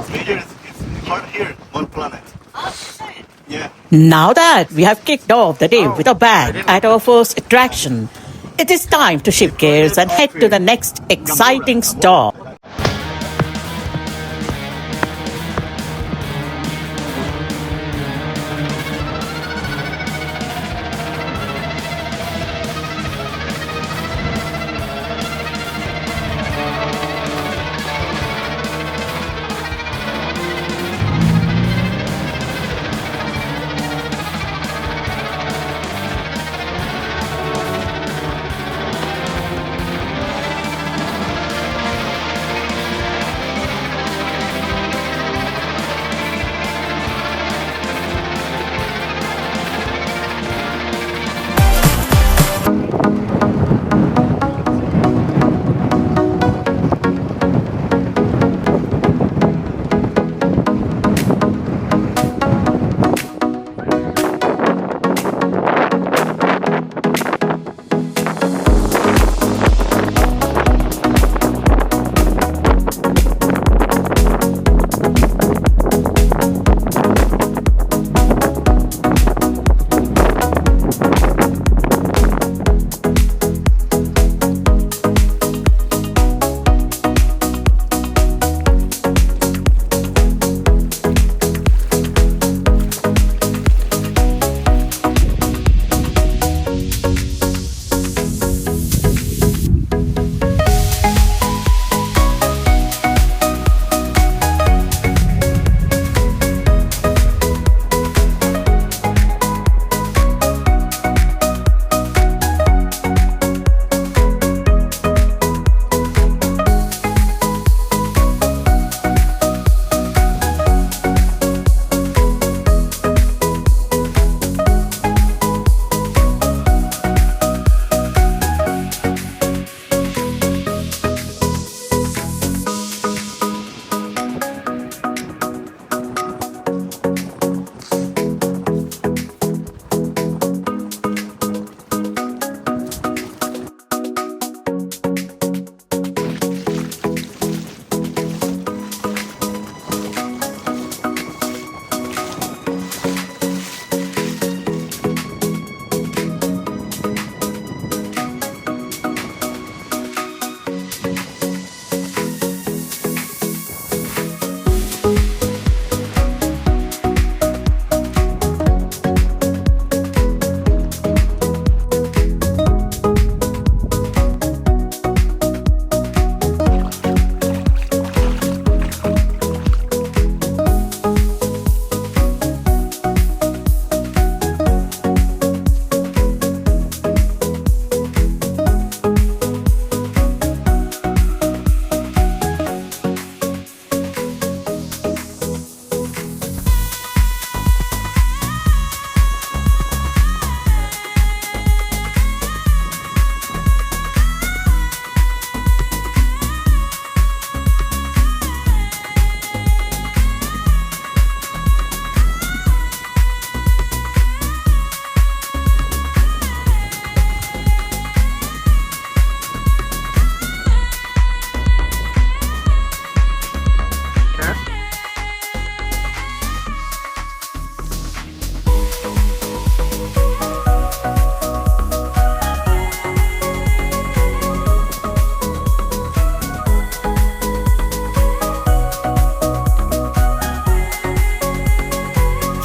It's hot here, one planet. Yeah. Now that we have kicked off the day with a bang at our first attraction, it is time to shift gears and head to the next exciting stop.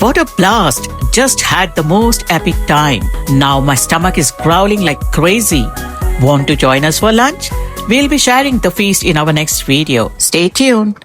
What a blast! Just had the most epic time. Now my stomach is growling like crazy. Want to join us for lunch? We'll be sharing the feast in our next video. Stay tuned.